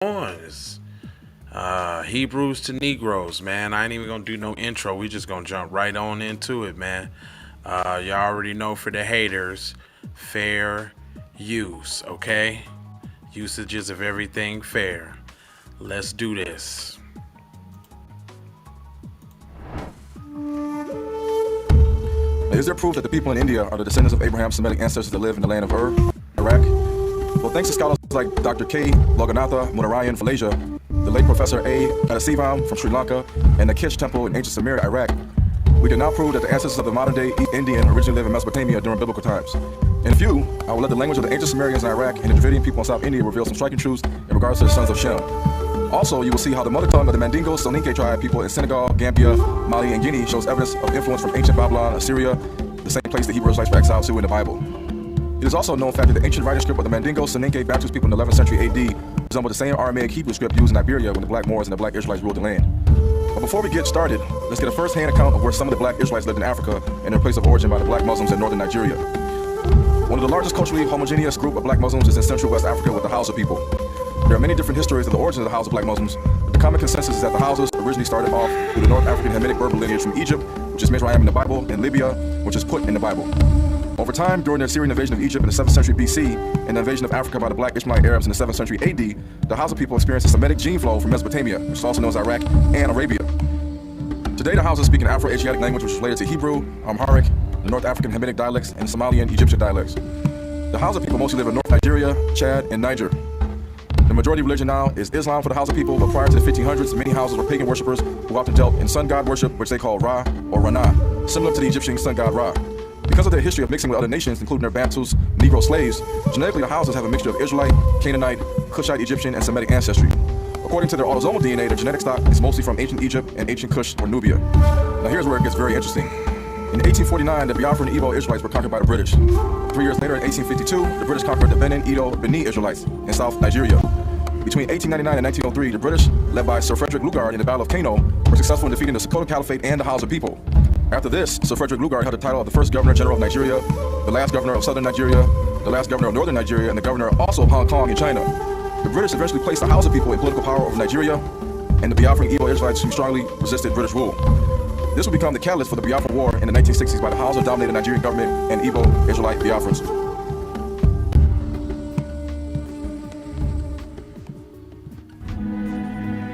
on? It's Hebrews to Negroes, man. I ain't even gonna do no intro. We just gonna jump right on into it, man. Y'all already know, for the haters, fair use, okay? Usages of everything fair. Let's do this. Is there proof that the people in India are the descendants of Abraham's Semitic ancestors that live in the land of Ur, Iraq? Well, thanks to scholars like Dr. K. Loganatha Munarayan from Malaysia, the late Professor A. Adasivam from Sri Lanka, and the Kish Temple in ancient Samaria, Iraq, we can now prove that the ancestors of the modern-day Indian originally lived in Mesopotamia during biblical times. In a few, I will let the language of the ancient Sumerians in Iraq and the Dravidian people in South India reveal some striking truths in regards to the sons of Shem. Also, you will see how the mother tongue of the Mandingo Soninke tribe people in Senegal, Gambia, Mali, and Guinea shows evidence of influence from ancient Babylon, Assyria, the same place the Hebrew Israelites were exiled to in the Bible. It is also a known fact that the ancient writing script of the Mandingo Soninke Baptist people in the 11th century AD resembled the same Aramaic Hebrew script used in Iberia when the Black Moors and the Black Israelites ruled the land. But before we get started, let's get a first-hand account of where some of the Black Israelites lived in Africa and their place of origin by the Black Muslims in northern Nigeria. One of the largest culturally homogeneous group of Black Muslims is in Central West Africa with the Hausa people. There are many different histories of the origins of the Hausa Black Muslims, but the common consensus is that the Hausas originally started off through the North African Hamitic Berber lineage from Egypt, which is Mizraim in the Bible, and Libya, which is Put in the Bible. Over time, during the Assyrian invasion of Egypt in the 7th century BC and the invasion of Africa by the Black Ishmaelite Arabs in the 7th century AD, the Hausa people experienced a Semitic gene flow from Mesopotamia, which is also known as Iraq and Arabia. Today, the Hausas speak an Afro-Asiatic language which is related to Hebrew, Amharic, the North African Hamitic dialects, and Somalian Egyptian dialects. The Hausa people mostly live in North Nigeria, Chad, and Niger. The majority religion now is Islam for the Hausa people, but prior to the 1500s, many Hausas were pagan worshippers who often dealt in sun god worship, which they call Ra or Rana, similar to the Egyptian sun god Ra. Because of their history of mixing with other nations, including their Bantus, Negro slaves, genetically the Hausas have a mixture of Israelite, Canaanite, Cushite, Egyptian, and Semitic ancestry. According to their autosomal DNA, their genetic stock is mostly from ancient Egypt and ancient Kush or Nubia. Now here's where it gets very interesting. In 1849, the Biafran and Igbo Israelites were conquered by the British. 3 years later, in 1852, the British conquered the Benin, Edo, Beni Israelites in South Nigeria. Between 1899 and 1903, the British, led by Sir Frederick Lugard in the Battle of Kano, were successful in defeating the Sokoto Caliphate and the Hausa people. After this, Sir Frederick Lugard held the title of the first Governor General of Nigeria, the last Governor of Southern Nigeria, the last Governor of Northern Nigeria, and the Governor also of Hong Kong in China. The British eventually placed the Hausa people in political power over Nigeria, and the Biafran Igbo Israelites who strongly resisted British rule. This would become the catalyst for the Biafran War in the 1960s by the Hausa-dominated Nigerian government and Igbo Israelite Biafrans.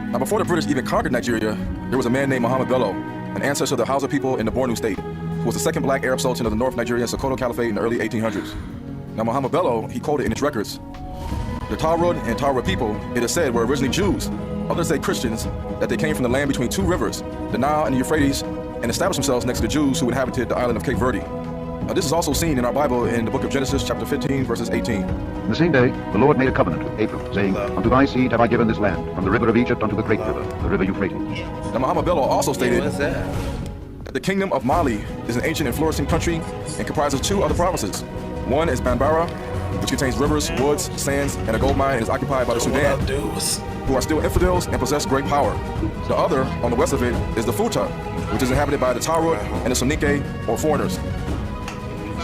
Now, before the British even conquered Nigeria, there was a man named Muhammad Bello, an ancestor of the Hausa people in the Borno state, who was the second black Arab sultan of the North Nigerian Sokoto Caliphate in the early 1800s. Now, Muhammad Bello, he quoted in his records, "The Taurud and Taurud people, it is said, were originally Jews, others say Christians, that they came from the land between two rivers, the Nile and the Euphrates, and established themselves next to the Jews who inhabited the island of Cape Verde." Now, this is also seen in our Bible in the book of Genesis, chapter 15, verses 18. In the same day, the Lord made a covenant with Abram, saying, "Unto thy seed have I given this land, from the river of Egypt unto the great river, the river Euphrates." Now, Muhammad Bello also stated What's that? that the kingdom of Mali is an ancient and flourishing country and comprises two other provinces. One is Bambara, which contains rivers, woods, sands, and a gold mine, and is occupied by the Sudan, who are still infidels and possess great power. The other, on the west of it, is the Futa, which is inhabited by the Taurud and the Soninke, or foreigners.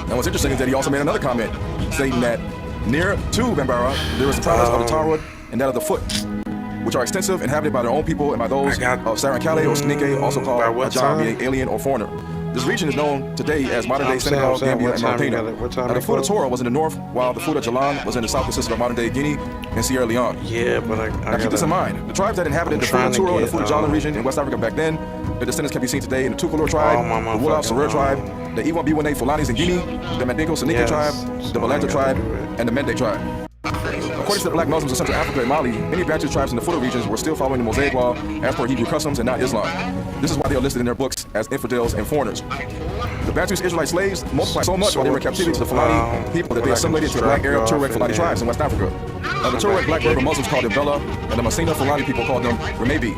Now what's interesting is that he also made another comment, stating that near to Bambara, there is the province of the Taurud and that of the Fut, which are extensive, inhabited by their own people and by those of Sarankale or Soninke, also called Ajam, meaning alien or foreigner. This region is known today as modern-day Senegal, Gambia, and Mauritania. Now, the Futa Torah was in the north, while the Futa Jalan was in the south, consisting of modern-day Guinea and Sierra Leone. Yeah, but now keep this in mind. The tribes that inhabited the Futa Torah and the Futa Jalan region in West Africa back then, their descendants can be seen today in the Tukulur tribe, the Wolof Serer tribe, the Iwan-Biwane Fulanis in Guinea, the Mandingo Soninke tribe, the Balanta tribe, and the Mende tribe. According to the Black Muslims of Central Africa and Mali, many Bantu tribes in the Futa regions were still following the Mosaic law as per Hebrew customs and not Islam. This is why they are listed in their books as infidels and foreigners. The Bantu's Israelite slaves multiplied so much while they were in captivity to the Fulani people that they assimilated to the Black Arab Tuareg Fulani tribes in West Africa. Now, the Tuareg Black Berber Muslims called them Bella, and the Masina Fulani people called them Remebi.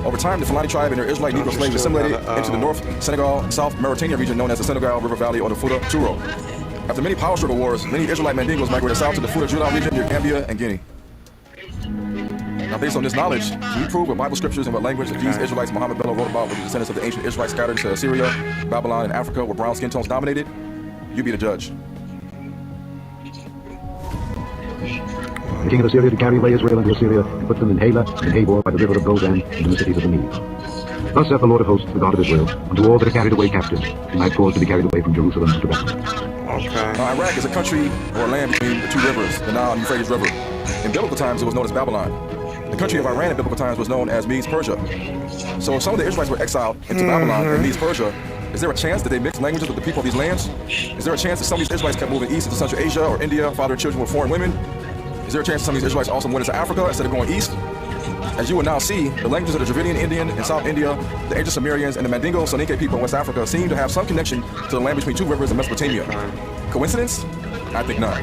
Over time, the Fulani tribe and their Israelite Negro slaves assimilated into the North Senegal and South Mauritania region known as the Senegal River Valley or the Futa Turo. After many power struggle wars, many Israelite Mandingos migrated south to the Futa Julan region near Gambia and Guinea. Now, based on this knowledge, can we prove with Bible scriptures and what language that these Israelites Muhammad Bello wrote about were the descendants of the ancient Israelites scattered to Assyria, Babylon, and Africa where brown skin tones dominated? You be the judge. the king of Assyria to carry away Israel into Assyria, and put them in Halah and Habor by the river of Gozan, and in the cities of the Medes. Thus saith the Lord of hosts, the God of Israel, unto all that are carried away captives, whom I have caused to be carried away from Jerusalem to Bethlehem. Okay. Now, Iraq is a country or land between the two rivers, the Nile and Euphrates River. In biblical times, it was known as Babylon. The country of Iran in biblical times was known as Medes Persia. So if some of the Israelites were exiled into Babylon and Medes Persia, is there a chance that they mixed languages with the people of these lands? Is there a chance that some of these Israelites kept moving east into Central Asia or India, fathering children with foreign women? Is there a chance that some of these Israelites also went into Africa instead of going east? As you will now see, the languages of the Dravidian Indian in South India, the ancient Sumerians, and the Mandingo Soninke people in West Africa seem to have some connection to the land between two rivers in Mesopotamia. Coincidence? I think not.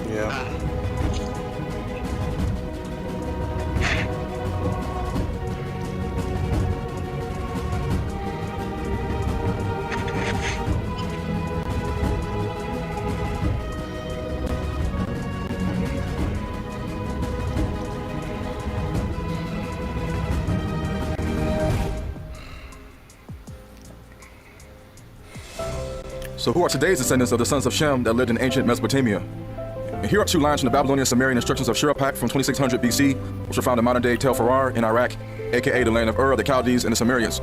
Yeah. So who are today's descendants of the sons of Shem that lived in ancient Mesopotamia? And here are two lines from the Babylonian Sumerian instructions of Shirapak from 2600 BC, which were found in modern-day Tel Farar in Iraq, aka the land of Ur, the Chaldees, and the Sumerians.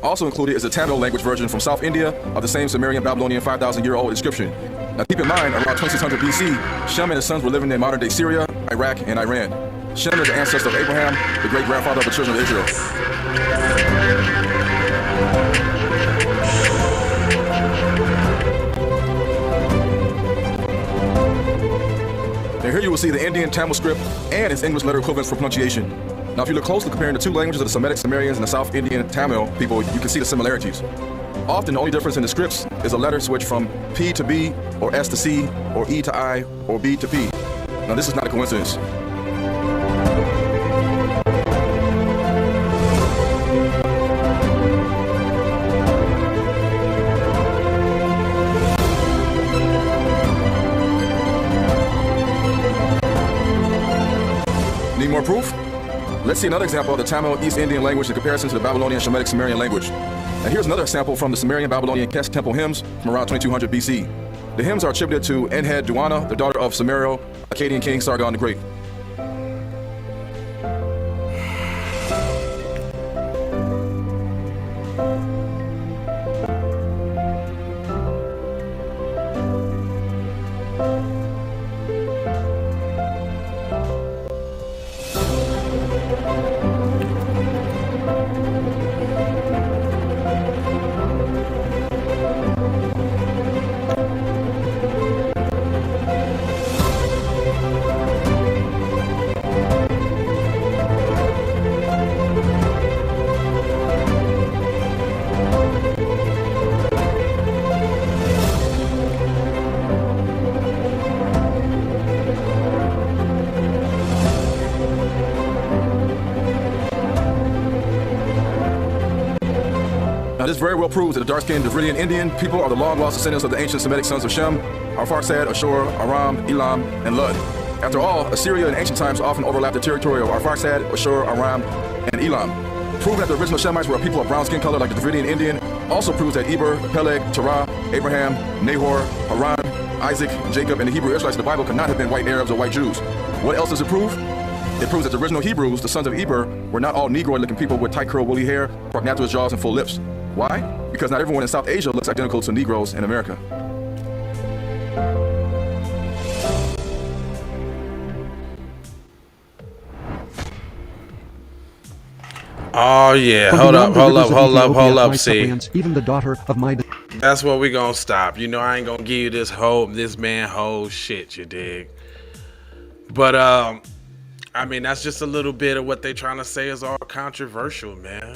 Also included is the Tamil language version from South India of the same Sumerian Babylonian 5,000-year-old inscription. Now keep in mind, around 2600 BC, Shem and his sons were living in modern-day Syria, Iraq, and Iran. Shem is the ancestor of Abraham, the great-grandfather of the children of Israel. And here you will see the Indian Tamil script and its English letter equivalents for pronunciation. Now if you look closely comparing the two languages of the Semitic Sumerians and the South Indian Tamil people, you can see the similarities. Often the only difference in the scripts is a letter switch from P to B, or S to C, or E to I, or B to P. Now this is not a coincidence. Need more proof? Let's see another example of the Tamil East Indian language in comparison to the Babylonian Shemitic Sumerian language. And here's another sample from the Sumerian Babylonian Kesh temple hymns from around 2200 BC. The hymns are attributed to Enhed Duana, the daughter of Samario, Akkadian king Sargon the Great. Now this very well proves that the dark-skinned Dravidian Indian people are the long-lost descendants of the ancient Semitic sons of Shem, Arphaxad, Ashur, Aram, Elam, and Lud. After all, Assyria in ancient times often overlapped the territory of Arphaxad, Ashur, Aram, and Elam. Proving that the original Shemites were a people of brown skin color like the Dravidian Indian also proves that Eber, Peleg, Terah, Abraham, Nahor, Haran, Isaac, Jacob, and the Hebrew Israelites of the Bible could not have been white Arabs or white Jews. What else does it prove? It proves that the original Hebrews, the sons of Eber, were not all Negroid-looking people with tight curled woolly hair, prognathous jaws, and full lips. Why? Because not everyone in South Asia looks identical to Negroes in America. Oh yeah, hold up. See, even the daughter of my. That's where we gonna stop. You know, I ain't gonna give you this whole shit. You dig? But I mean, that's just a little bit of what they trying to say is all controversial, man.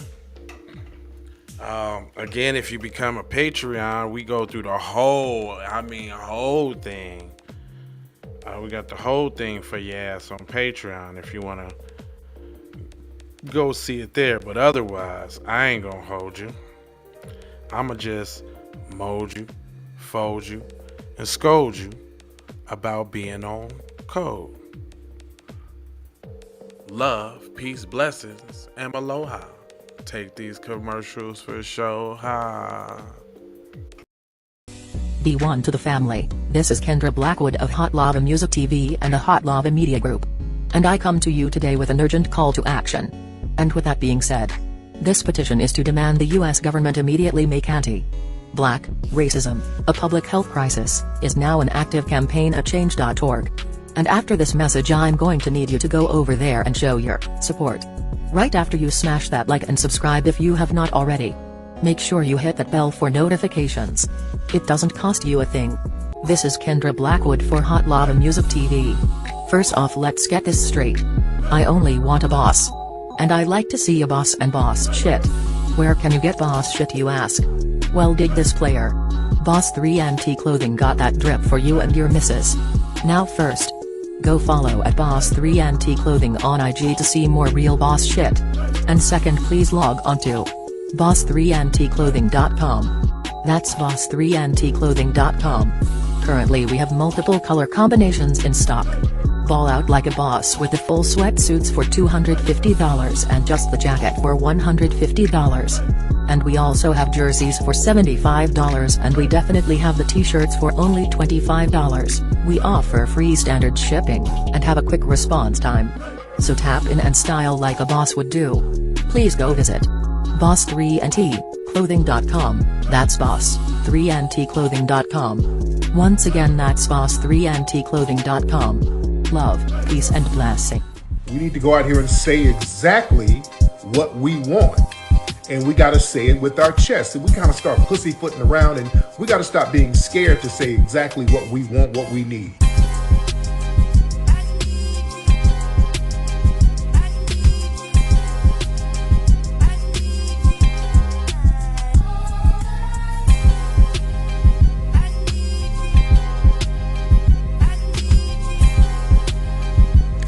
Again, if you become a Patreon, we go through the whole thing. We got the whole thing for your ass on Patreon if you want to go see it there. But otherwise, I ain't gonna hold you. I'ma just mold you, fold you, and scold you about being on code. Love, peace, blessings, and aloha. Take these commercials for show. Ha. Be one to the family. This is Kendra Blackwood of Hot Lava Music TV and the Hot Lava Media Group. And I come to you today with an urgent call to action. And with that being said, this petition is to demand the US government immediately make anti-black racism a public health crisis is now an active campaign at change.org. And after this message, I'm going to need you to go over there and show your support. Right after you smash that like and subscribe if you have not already. Make sure you hit that bell for notifications. It doesn't cost you a thing. This is Kendra Blackwood for Hot Lava Music TV. First off, let's get this straight. I only want a boss. And I like to see a boss and boss shit. Where can you get boss shit, you ask? Well, dig this player. Boss 3 Anti-Clothing got that drip for you and your missus. Now first, go follow at Boss 3 Anti-Clothing on IG to see more real boss shit. And second, please log on to boss3anticlothing.com. That's boss3anticlothing.com. Currently we have multiple color combinations in stock. Ball out like a boss with the full sweatsuits for $250 and just the jacket for $150. And we also have jerseys for $75, and we definitely have the t-shirts for only $25. We offer free standard shipping, and have a quick response time. So tap in and style like a boss would do. Please go visit boss3anticlothing.com, that's boss3anticlothing.com. Once again, that's boss3anticlothing.com. Love, peace and blessing. We need to go out here and say exactly what we want. And we got to say it with our chest. And we kind of start pussyfooting around, and we got to stop being scared to say exactly what we want, what we need.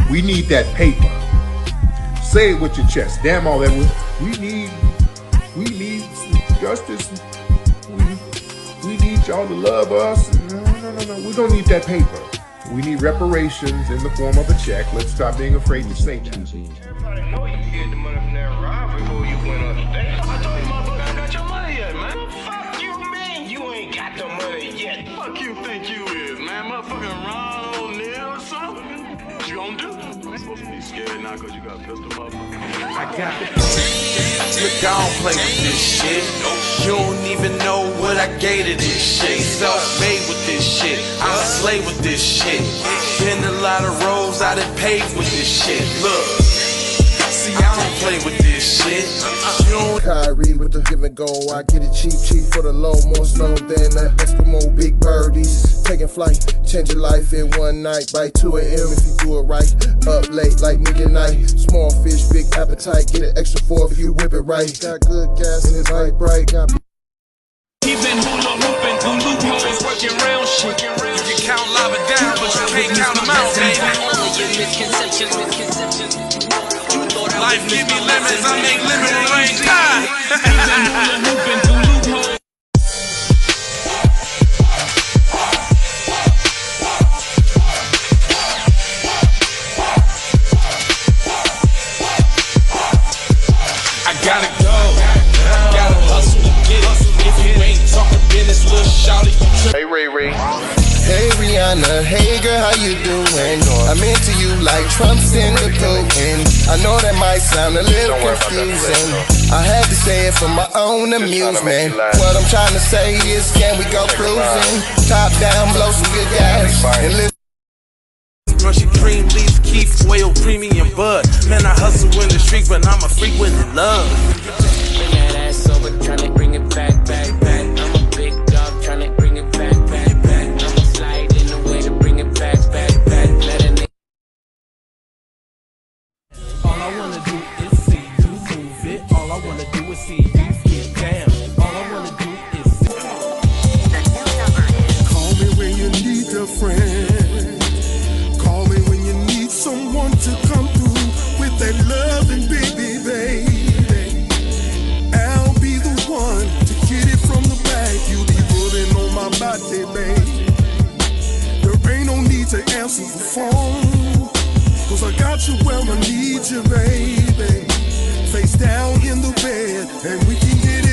We need that paper. Say it with your chest. Damn all that. We need justice. We need y'all to love us. No. We don't need that paper. We need reparations in the form of a check. Let's stop being afraid to say that. Everybody know you get the money from that ride before you went up there. I told you motherfucker, I got your money yet, man. Fuck you, man. You ain't got the money yet. Fuck you think you is, man. Motherfucking Ron O'Neal or something. What you gonna do? I'm supposed to be scared now because you got a pistol, motherfucker. I got it. Look, I don't play with this shit. You don't even know what I gave to this shit. Self-made with this shit. I slay with this shit. Been a lot of roads I done paved with this shit. Look, see, I don't play with this shit. You don't. Kyrie with the give and go. I get it cheap for the low. More snow than the Eskimo big birdies. Taking flight, change your life in one night. By 2 a.m. if you do it right. Up late like midnight. Small fish, big appetite. Get an extra 4 if you whip it right. Got good gas and it's light bright. Got He been hula hooping through loopholes, working round shit. You can count lava down, but you can't count them out, baby. Life give me lemons, I make lemon rain die. He been hula hooping through loopholes. I gotta go, gotta hustle to get it. If you ain't talking business, little shawty, you Hey, Ray Ray. Hey Rihanna, hey girl, how you doing? I'm into you like Trump's in the Putin. I know that might sound a little confusing. I had to say it for my own amusement. What I'm trying to say is, can we go cruising? Top down, blow some good gas, and listen. Brushy cream, leaf, keef, oil, premium bud. Man, I hustle in the streets, but I'm a freak with the love. Bring that ass over, tryna bring it back. I'm a big dog, tryna bring it back. I'ma slide in a way to bring it back. Let a nigga. All I wanna do is see you move it. All I wanna do is see you get down. party, baby. There ain't no need to answer the phone, 'cause I got you where I need you, baby. Face down in the bed, and we can get it